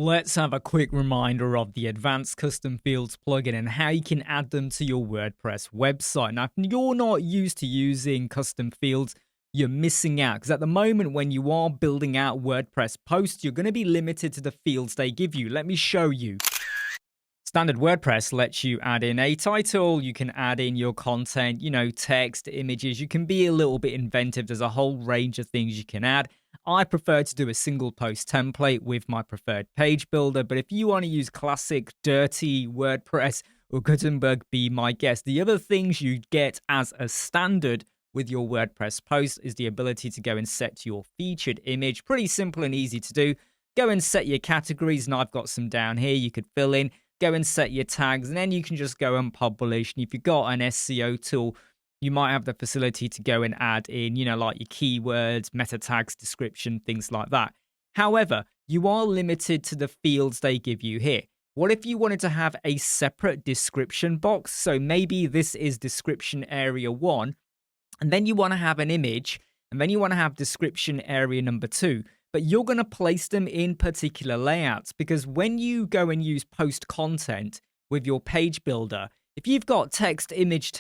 Let's have a quick reminder of the Advanced Custom Fields plugin and how you can add them to your WordPress website. Now, if you're not used to using custom fields, you're missing out because at the moment when you are building out WordPress posts, you're going to be limited to the fields they give you. Let me show you. Standard WordPress lets you add in a title, you can add in your content, text, images. You can be a little bit inventive. There's a whole range of things you can add. I prefer to do a single post template with my preferred page builder, but if you want to use classic dirty WordPress or Gutenberg, be my guest. The other things you get as a standard with your WordPress post is the ability to go and set your featured image. Pretty simple and easy to do. Go and set your categories, and I've got some down here you could fill in. Go and set your tags, and then you can just go and publish. And if you've got an SEO tool, you might have the facility to go and add in, like your keywords, meta tags, description, things like that. However, you are limited to the fields they give you here. What if you wanted to have a separate description box? So maybe this is description area 1, and then you want to have an image, and then you want to have description area number 2. But you're going to place them in particular layouts because when you go and use post content with your page builder, if you've got text, image,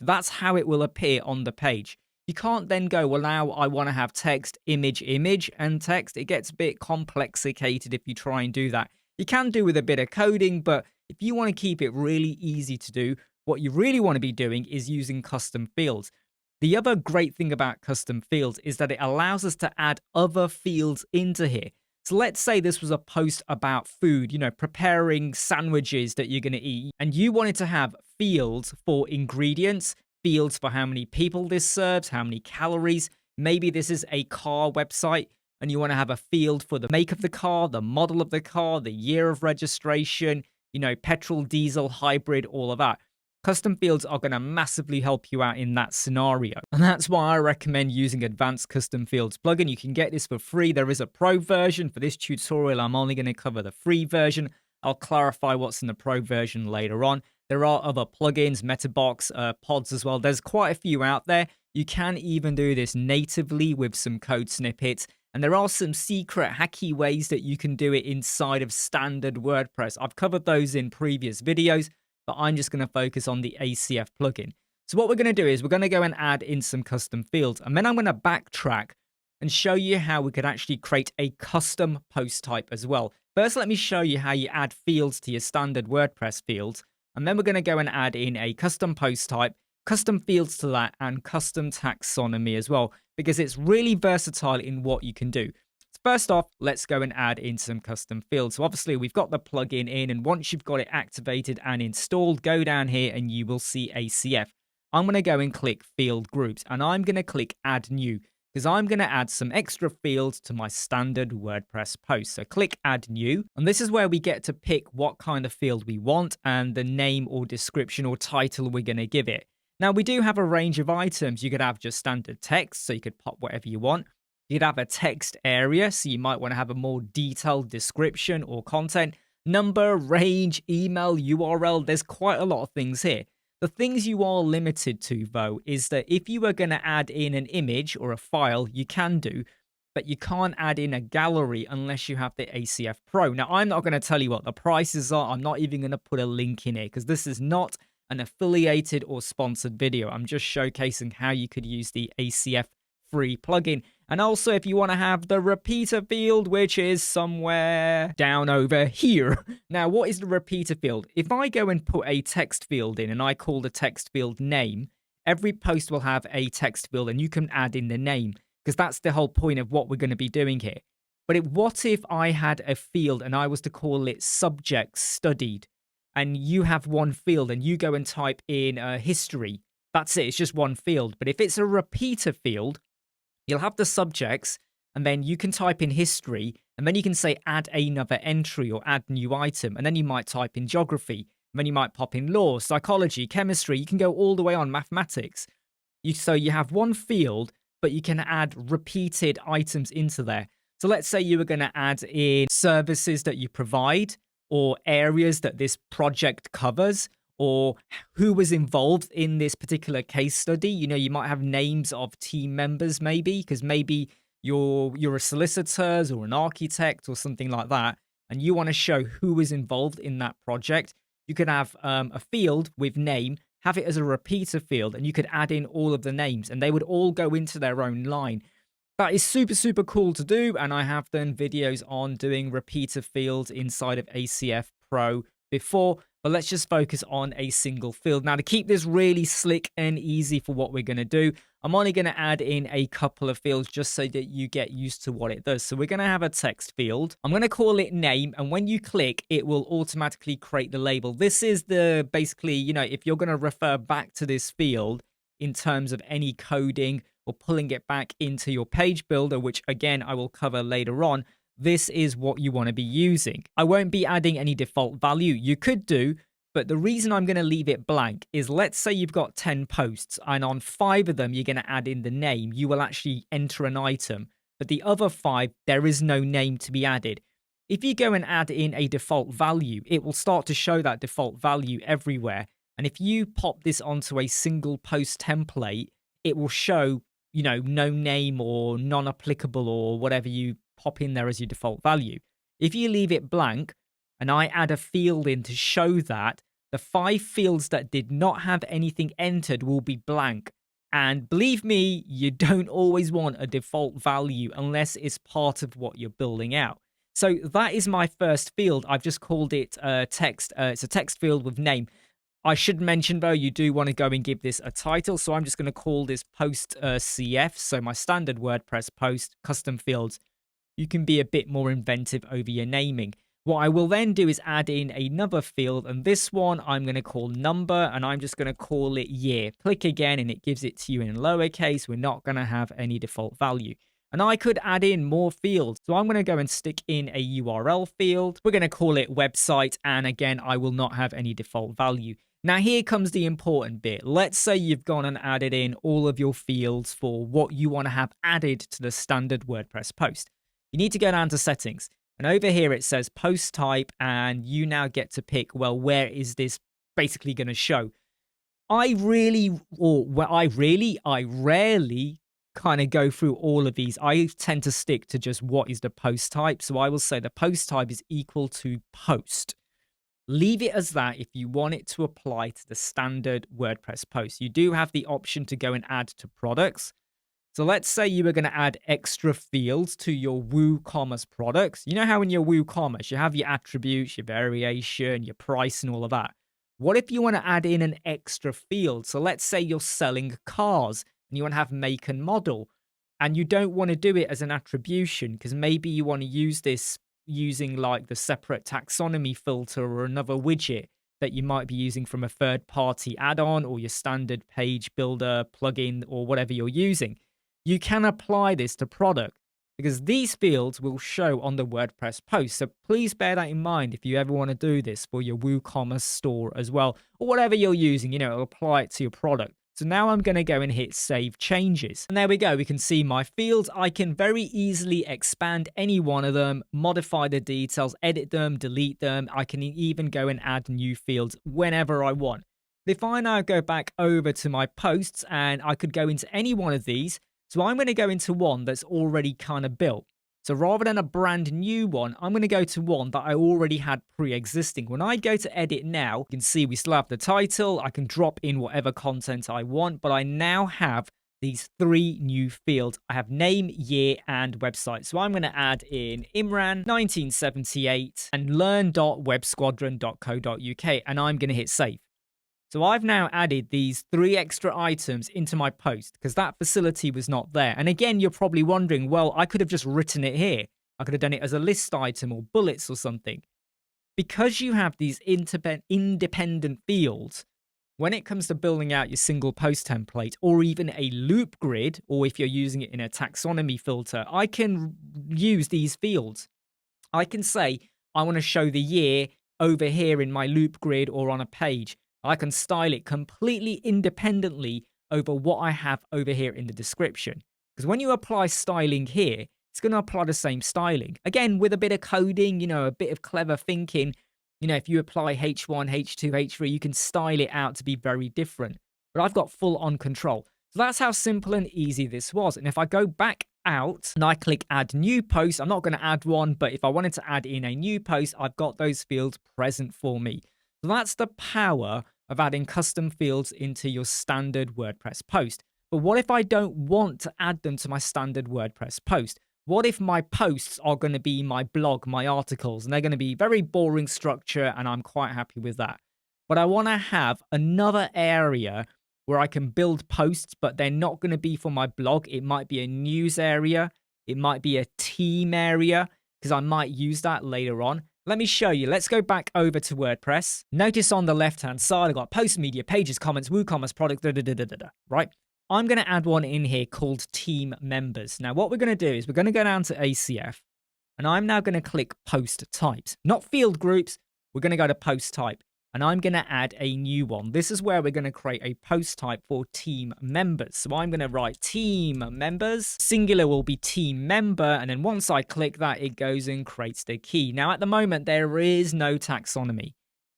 that's how it will appear on the page. You can't then go, well, now I want to have text, image, and text. It gets a bit complicated if you try and do that. You can do with a bit of coding, but if you want to keep it really easy to do, what you really want to be doing is using custom fields. The other great thing about custom fields is that it allows us to add other fields into here. So let's say this was a post about food, preparing sandwiches that you're going to eat, and you wanted to have fields for ingredients, fields for how many people this serves, how many calories. Maybe this is a car website and you want to have a field for the make of the car, the model of the car, the year of registration, petrol, diesel, hybrid, all of that. Custom fields are going to massively help you out in that scenario. And that's why I recommend using Advanced Custom Fields plugin. You can get this for free. There is a pro version. For this tutorial, I'm only going to cover the free version. I'll clarify what's in the pro version later on. There are other plugins, Metabox, pods as well. There's quite a few out there. You can even do this natively with some code snippets. And there are some secret hacky ways that you can do it inside of standard WordPress. I've covered those in previous videos, but I'm just going to focus on the ACF plugin. So what we're going to do is we're going to go and add in some custom fields, and then I'm going to backtrack and show you how we could actually create a custom post type as well. First, let me show you how you add fields to your standard WordPress fields, and then we're going to go and add in a custom post type, custom fields to that, and custom taxonomy as well, because it's really versatile in what you can do. First off, let's go and add in some custom fields. So obviously we've got the plugin in, and once you've got it activated and installed, go down here and you will see ACF. I'm going to go and click field groups, and I'm going to click add new because I'm going to add some extra fields to my standard WordPress post. So click add new, and this is where we get to pick what kind of field we want and the name or description or title we're going to give it. Now we do have a range of items. You could have just standard text, so you could pop whatever you want. You'd have a text area, so you might want to have a more detailed description or content, number, range, email, URL. There's quite a lot of things here. The things you are limited to, though, is that if you were going to add in an image or a file, you can do, but you can't add in a gallery unless you have the ACF Pro. Now, I'm not going to tell you what the prices are. I'm not even going to put a link in here because this is not an affiliated or sponsored video. I'm just showcasing how you could use the ACF free plugin. And also, if you want to have the repeater field, which is somewhere down over here. Now, what is the repeater field? If I go and put a text field in and I call the text field name, every post will have a text field and you can add in the name because that's the whole point of what we're going to be doing here. But what if I had a field and I was to call it subject studied, and you have one field and you go and type in history? That's it. It's just one field. But if it's a repeater field, you'll have the subjects, and then you can type in history, and then you can say add another entry or add new item, and then you might type in geography, and then you might pop in law, psychology, chemistry. You can go all the way on mathematics. So you have one field, but you can add repeated items into there. So let's say you were going to add in services that you provide or areas that this project covers, or who was involved in this particular case study. You might have names of team members maybe, because maybe you're a solicitor or an architect or something like that. and you want to show who is involved in that project, you could have a field with name, have it as a repeater field, and you could add in all of the names and they would all go into their own line. That is super, super cool to do. And I have done videos on doing repeater fields inside of ACF Pro before, but let's just focus on a single field. Now, to keep this really slick and easy for what we're going to do, I'm only going to add in a couple of fields just so that you get used to what it does. So we're going to have a text field. I'm going to call it name. And when you click, it will automatically create the label. This is the basically, if you're going to refer back to this field in terms of any coding or pulling it back into your page builder, which again, I will cover later on, this is what you want to be using. I won't be adding any default value. You could do, but the reason I'm going to leave it blank is let's say you've got 10 posts and on 5 of them, you're going to add in the name. You will actually enter an item, but the other 5, there is no name to be added. If you go and add in a default value, it will start to show that default value everywhere. And if you pop this onto a single post template, it will show, no name or non-applicable or whatever you pop in there as your default value. If you leave it blank and I add a field in to show that, the 5 fields that did not have anything entered will be blank. And believe me, you don't always want a default value unless it's part of what you're building out. So that is my first field. I've just called it text. It's a text field with name. I should mention, though, you do want to go and give this a title. So I'm just going to call this post CF. So my standard WordPress post, custom fields. You can be a bit more inventive over your naming. What I will then do is add in another field. And this one I'm going to call number. And I'm just going to call it year. Click again and it gives it to you in lowercase. We're not going to have any default value. And I could add in more fields. So I'm going to go and stick in a URL field. We're going to call it website. And again, I will not have any default value. Now, here comes the important bit. Let's say you've gone and added in all of your fields for what you want to have added to the standard WordPress post. You need to go down to settings. And over here, it says post type. And you now get to pick, well, where is this basically going to show? I rarely kind of go through all of these. I tend to stick to just what is the post type. So I will say the post type is equal to post. Leave it as that if you want it to apply to the standard WordPress post. You do have the option to go and add to products. So let's say you were going to add extra fields to your WooCommerce products. You know how in your WooCommerce, you have your attributes, your variation, your price, and all of that. What if you want to add in an extra field? So let's say you're selling cars and you want to have make and model, and you don't want to do it as an attribution because maybe you want to use this using like the separate taxonomy filter or another widget that you might be using from a third-party add-on or your standard page builder plugin or whatever you're using. You can apply this to product because these fields will show on the WordPress post. So please bear that in mind if you ever want to do this for your WooCommerce store as well, or whatever you're using, it'll apply it to your product. So now I'm going to go and hit save changes. And there we go. We can see my fields. I can very easily expand any one of them, modify the details, edit them, delete them. I can even go and add new fields whenever I want. If I now go back over to my posts and I could go into any one of these. So I'm going to go into one that's already kind of built. So rather than a brand new one, I'm going to go to one that I already had pre-existing. When I go to edit now, you can see we still have the title. I can drop in whatever content I want, but I now have these 3 new fields. I have name, year, and website. So I'm going to add in Imran 1978 and learn.websquadron.co.uk, and I'm going to hit save. So I've now added these 3 extra items into my post because that facility was not there. And again, you're probably wondering, well, I could have just written it here. I could have done it as a list item or bullets or something. Because you have these independent fields, when it comes to building out your single post template or even a loop grid, or if you're using it in a taxonomy filter, I can use these fields. I can say, I want to show the year over here in my loop grid or on a page. I can style it completely independently over what I have over here in the description. Because when you apply styling here, it's going to apply the same styling. Again, with a bit of coding, a bit of clever thinking, if you apply H1, H2, H3, you can style it out to be very different. But I've got full on control. So that's how simple and easy this was. And if I go back out and I click add new post, I'm not going to add one, but if I wanted to add in a new post, I've got those fields present for me. So that's the power of adding custom fields into your standard WordPress post. But what if I don't want to add them to my standard WordPress post? What if my posts are going to be my blog, my articles, and they're going to be very boring structure, and I'm quite happy with that. But I want to have another area where I can build posts, but they're not going to be for my blog. It might be a news area. It might be a team area, because I might use that later on. Let me show you. Let's go back over to WordPress. Notice on the left-hand side, I've got post, media, pages, comments, WooCommerce, product, right? I'm going to add one in here called team members. Now, what we're going to do is we're going to go down to ACF, and I'm now going to click post types, not field groups. We're going to go to post type, and I'm going to add a new one. This is where we're going to create a post type for team members. So I'm going to write team members. Singular will be team member, and then once I click that, it goes and creates the key. Now, at the moment, there is no taxonomy.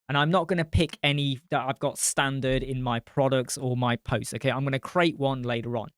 And I'm not going to pick any that I've got standard in my products or my posts. Okay, I'm going to create one later on.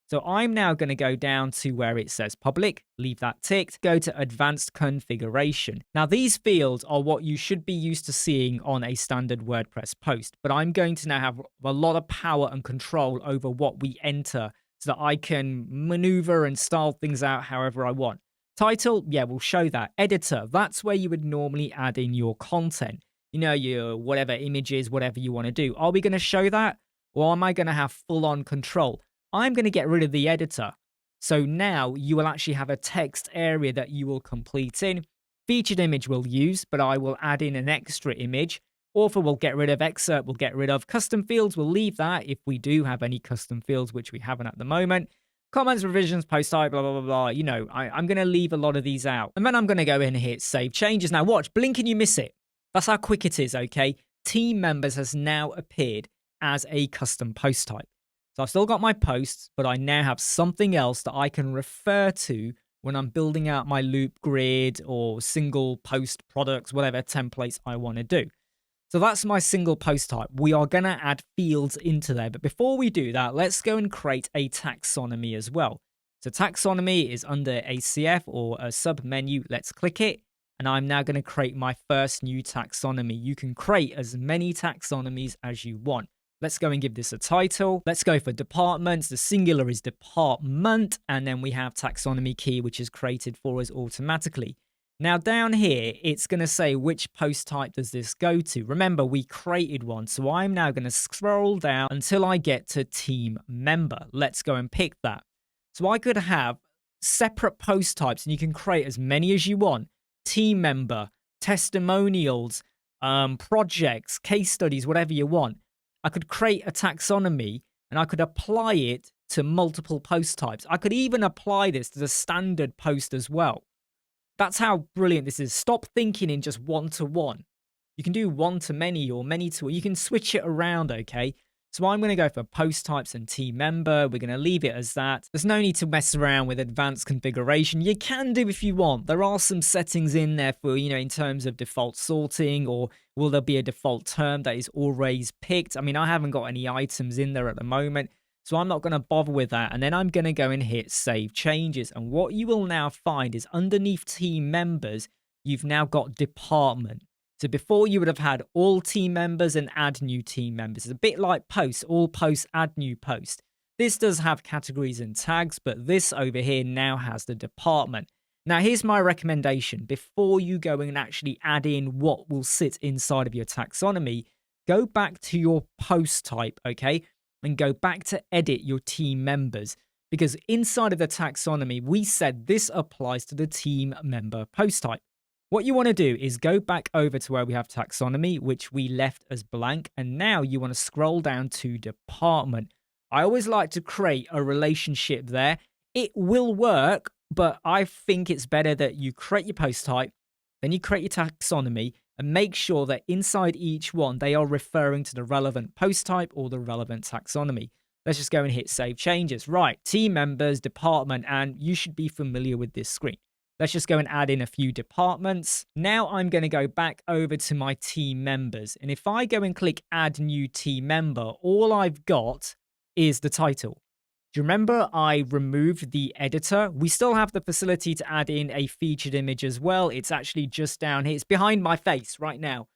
So I'm now going to go down to where it says public, leave that ticked, go to advanced configuration. Now, these fields are what you should be used to seeing on a standard WordPress post, but I'm going to now have a lot of power and control over what we enter so that I can maneuver and style things out however I want. Title, yeah, we'll show that. Editor, that's where you would normally add in your content. You know, your whatever images, whatever you want to do. Are we going to show that? Or am I going to have full-on control? I'm going to get rid of the editor. So now you will actually have a text area that you will complete in. Featured image we'll use, but I will add in an extra image. Author we'll get rid of. Excerpt we'll get rid of. Custom fields we'll leave that if we do have any custom fields, which we haven't at the moment. Comments, revisions, post type, blah, blah, blah, blah. You know, I'm going to leave a lot of these out. And then I'm going to go in and hit save changes. Now watch, blink and you miss it. That's how quick it is, okay? Team members has now appeared as a custom post type. So I've still got my posts, but I now have something else that I can refer to when I'm building out my loop grid or single post products, whatever templates I want to do. So that's my single post type. We are going to add fields into there. But before we do that, let's go and create a taxonomy as well. So taxonomy is under ACF or a sub menu. Let's click it. And I'm now going to create my first new taxonomy. You can create as many taxonomies as you want. Let's go and give this a title. Let's go for departments. The singular is department. And then we have taxonomy key, which is created for us automatically. Now down here, it's going to say which post type does this go to. Remember, we created one. So I'm now going to scroll down until I get to team member. Let's go and pick that. So I could have separate post types and you can create as many as you want. Team member, testimonials, projects, case studies, whatever you want. I could create a taxonomy and I could apply it to multiple post types. I could even apply this to the standard post as well. That's how brilliant this is. Stop thinking in just one-to-one. You can do one-to-many or many-to-one. You can switch it around, okay? So I'm going to go for post types and team member. We're going to leave it as that. There's no need to mess around with advanced configuration. You can do if you want. There are some settings in there for, you know, in terms of default sorting, or will there be a default term that is always picked? I mean, I haven't got any items in there at the moment, so I'm not going to bother with that. And then I'm going to go and hit save changes. And what you will now find is underneath team members, you've now got department. So before you would have had all team members and add new team members. It's a bit like posts, all posts, add new post. This does have categories and tags, but this over here now has the department. Now here's my recommendation. Before you go and actually add in what will sit inside of your taxonomy, go back to your post type, okay? And go back to edit your team members. Because inside of the taxonomy, we said this applies to the team member post type. What you want to do is go back over to where we have taxonomy, which we left as blank. And now you want to scroll down to department. I always like to create a relationship there. It will work, but I think it's better that you create your post type, then you create your taxonomy, and make sure that inside each one, they are referring to the relevant post type or the relevant taxonomy. Let's just go and hit save changes. Right, team members, department, and you should be familiar with this screen. Let's just go and add in a few departments. Now I'm going to go back over to my team members. And if I go and click add new team member, all I've got is the title. Do you remember I removed the editor? We still have the facility to add in a featured image as well. It's actually just down here. It's behind my face right now.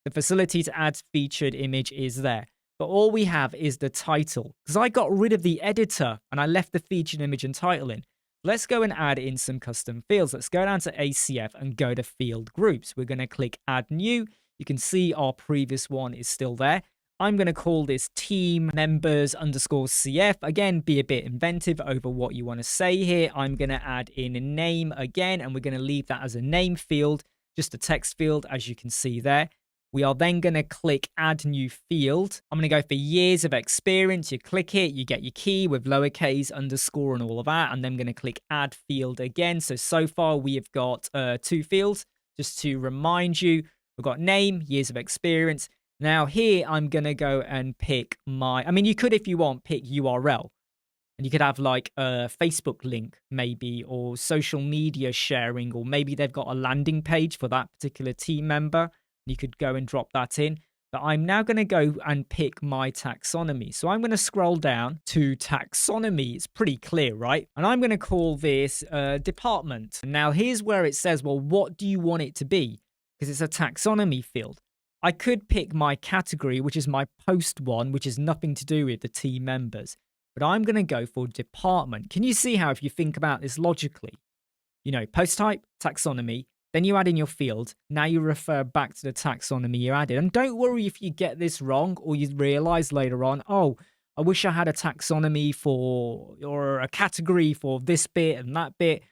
The facility to add featured image is there. But all we have is the title because I got rid of the editor and I left the featured image and title in. Let's go and add in some custom fields. Let's go down to ACF and go to field groups. We're going to click add new. You can see our previous one is still there. I'm going to call this team members underscore CF. Again, be a bit inventive over what you want to say here. I'm going to add in a name again, and we're going to leave that as a name field, just a text field, as you can see there. We are then going to click add new field. I'm going to go for years of experience. You click it, you get your key with lowercase, underscore, and all of that. And then I'm going to click add field again. So far we have got 2 fields. Just to remind you, we've got name, years of experience. Now here I'm going to go and pick you could, if you want, pick URL. And you could have like a Facebook link maybe, or social media sharing, or maybe they've got a landing page for that particular team member. You could go and drop that in. But I'm now going to go and pick my taxonomy. So I'm going to scroll down to taxonomy. It's pretty clear, right? And I'm going to call this department. Now here's where it says, well, what do you want it to be? Because it's a taxonomy field. I could pick my category, which is my post one, which is nothing to do with the team members. But I'm going to go for department. Can you see how, if you think about this logically, post type, taxonomy, then you add in your field. Now you refer back to the taxonomy you added. And don't worry if you get this wrong or you realize later on, oh, I wish I had a taxonomy or a category for this bit and that bit.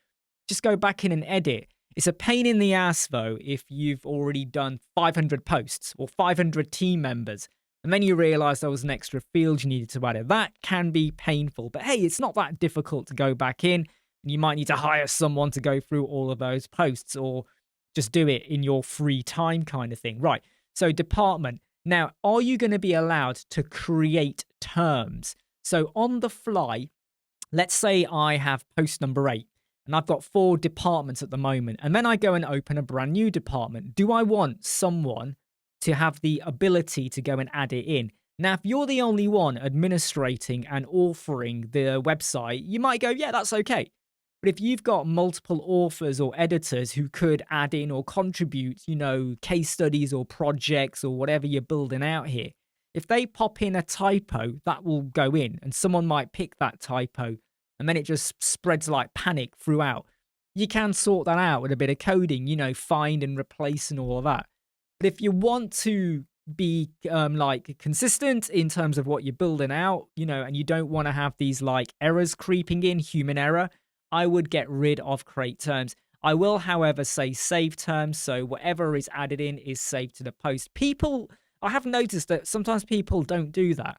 Just go back in and edit. It's a pain in the ass, though, if you've already done 500 posts or 500 team members, and then you realize there was an extra field you needed to add it. That can be painful. But hey, it's not that difficult to go back in. You might need to hire someone to go through all of those posts, or just do it in your free time kind of thing. Right. So department. Now, are you going to be allowed to create terms? So on the fly, let's say I have post number 8 and I've got 4 departments at the moment. And then I go and open a brand new department. Do I want someone to have the ability to go and add it in? Now, if you're the only one administrating and authoring the website, you might go, yeah, that's okay. But if you've got multiple authors or editors who could add in or contribute, case studies or projects or whatever you're building out here, if they pop in a typo, that will go in and someone might pick that typo and then it just spreads like panic throughout. You can sort that out with a bit of coding, find and replace and all of that. But if you want to be consistent in terms of what you're building out, and you don't want to have these like errors creeping in, human error, I would get rid of create terms. I will, however, say save terms. So whatever is added in is saved to the post. I have noticed that sometimes people don't do that.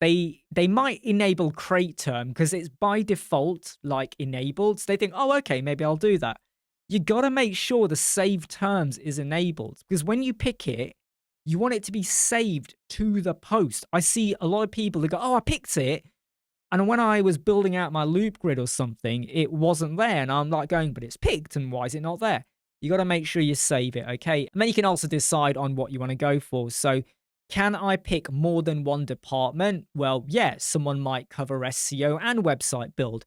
They might enable create term because it's by default like enabled. So they think, oh, okay, maybe I'll do that. You got to make sure the save terms is enabled, because when you pick it, you want it to be saved to the post. I see a lot of people that go, oh, I picked it. And when I was building out my loop grid or something, it wasn't there. And I'm like going, but it's picked. And why is it not there? You got to make sure you save it, okay? And then you can also decide on what you want to go for. So can I pick more than one department? Well, yeah, someone might cover SEO and website build.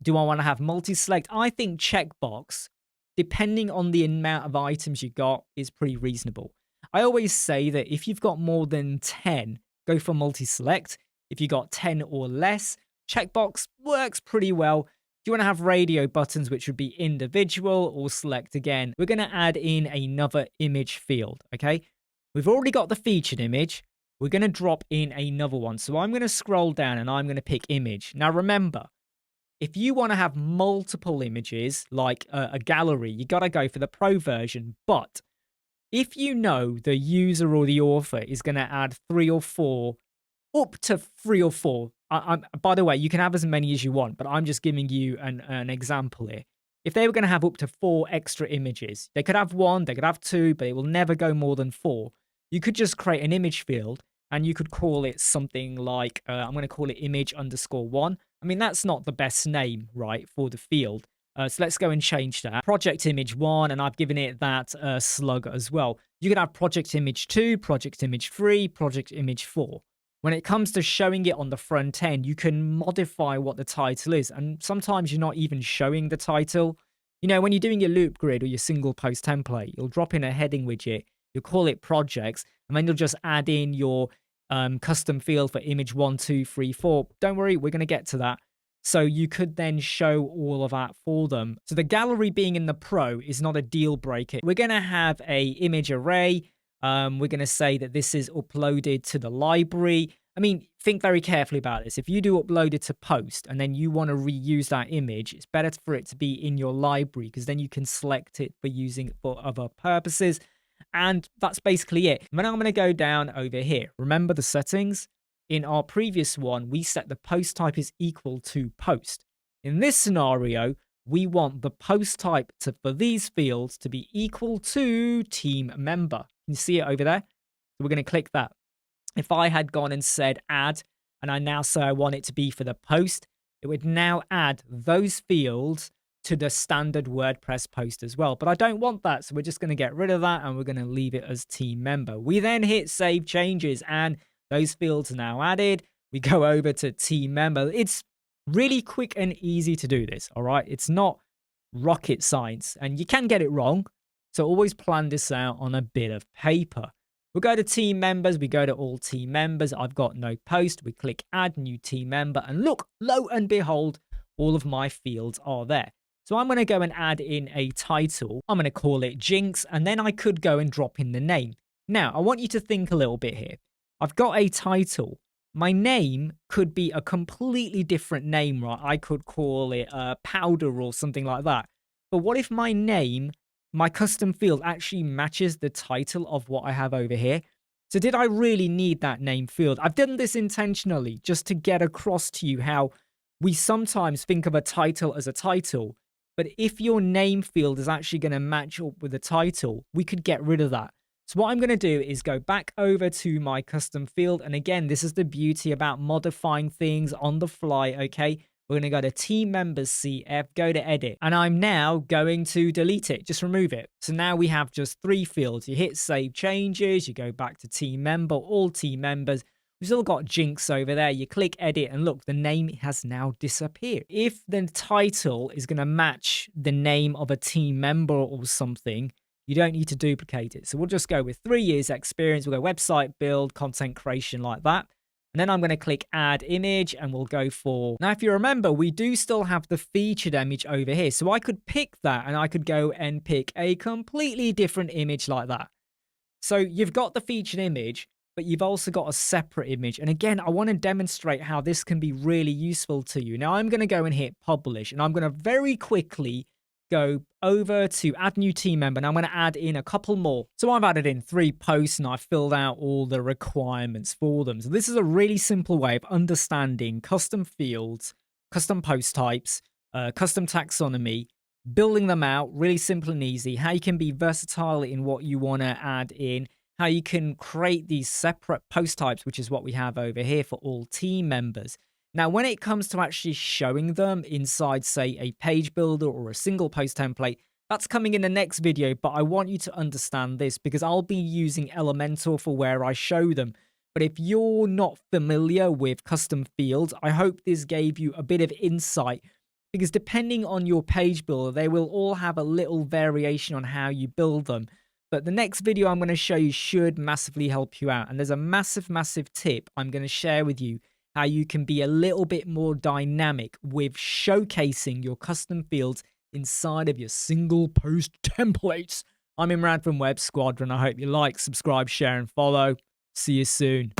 Do I want to have multi-select? I think checkbox, depending on the amount of items you got, is pretty reasonable. I always say that if you've got more than 10, go for multi-select. If you got 10 or less, checkbox works pretty well. If you want to have radio buttons, which would be individual or select again, we're going to add in another image field, okay? We've already got the featured image. We're going to drop in another one. So I'm going to scroll down and I'm going to pick image. Now remember, if you want to have multiple images, like a gallery, you got to go for the pro version. But if you know the user or the author is going to add 3 or 4, up to 3 or 4. By the way, you can have as many as you want, but I'm just giving you an example here. If they were going to have up to 4 extra images, they could have 1, they could have 2, but it will never go more than 4. You could just create an image field and you could call it something like, I'm going to call it image_1. I mean, that's not the best name, right, for the field. So let's go and change that. Project image 1, and I've given it that slug as well. You could have project image 2, project image 3, project image 4. When it comes to showing it on the front end, you can modify what the title is. And sometimes you're not even showing the title. You know, when you're doing your loop grid or your single post template, you'll drop in a heading widget, you'll call it projects, and then you'll just add in your custom field for image 1, 2, 3, 4. Don't worry, we're going to get to that. So you could then show all of that for them. So the gallery being in the Pro is not a deal breaker. We're going to have a image array. We're going to say that this is uploaded to the library. I mean, think very carefully about this. If you do upload it to post and then you want to reuse that image, it's better for it to be in your library because then you can select it for using it for other purposes. And that's basically it. And then I'm going to go down over here. Remember the settings? In our previous one, we set the post type is equal to post. In this scenario, we want the post type for these fields to be equal to team member. Can you see it over there? So we're going to click that. If I had gone and said add, and I now say I want it to be for the post, it would now add those fields to the standard WordPress post as well. But I don't want that, so we're just going to get rid of that and we're going to leave it as team member. We then hit save changes and those fields are now added. We go over to team member. It's really quick and easy to do this, all right? It's not rocket science and you can get it wrong. So always plan this out on a bit of paper. We'll go to team members. We go to all team members. I've got no post. We click add new team member and look, lo and behold, all of my fields are there. So I'm going to go and add in a title. I'm going to call it Jinx and then I could go and drop in the name. Now, I want you to think a little bit here. I've got a title. My name could be a completely different name, right? I could call it Powder or something like that. But what if my name, my custom field actually matches the title of what I have over here? So did I really need that name field? I've done this intentionally just to get across to you how we sometimes think of a title as a title. But if your name field is actually going to match up with the title, we could get rid of that. So what I'm going to do is go back over to my custom field. And again, this is the beauty about modifying things on the fly, okay? We're going to go to team members CF, go to edit. And I'm now going to delete it, just remove it. So now we have just 3 fields. You hit save changes, you go back to team member, all team members. We've still got Jinx over there. You click edit and look, the name has now disappeared. If the title is going to match the name of a team member or something, you don't need to duplicate it. So we'll just go with 3 years experience. We'll go website build, content creation like that. And then I'm going to click add image and we'll go for... Now, if you remember, we do still have the featured image over here. So I could pick that and I could go and pick a completely different image like that. So you've got the featured image, but you've also got a separate image. And again, I want to demonstrate how this can be really useful to you. Now, I'm going to go and hit publish and I'm going to very quickly go over to add new team member and I'm going to add in a couple more. So I've added in 3 posts and I've filled out all the requirements for them. So this is a really simple way of understanding custom fields, custom post types, custom taxonomy, building them out really simple and easy, how you can be versatile in what you want to add in, how you can create these separate post types, which is what we have over here for all team members. Now, when it comes to actually showing them inside, say, a page builder or a single post template, that's coming in the next video, but I want you to understand this because I'll be using Elementor for where I show them. But if you're not familiar with custom fields, I hope this gave you a bit of insight because depending on your page builder, they will all have a little variation on how you build them. But the next video I'm going to show you should massively help you out. And there's a massive, massive tip I'm going to share with you how you can be a little bit more dynamic with showcasing your custom fields inside of your single post templates. I'm Imran from Web Squadron. I hope you like, subscribe, share, and follow. See you soon.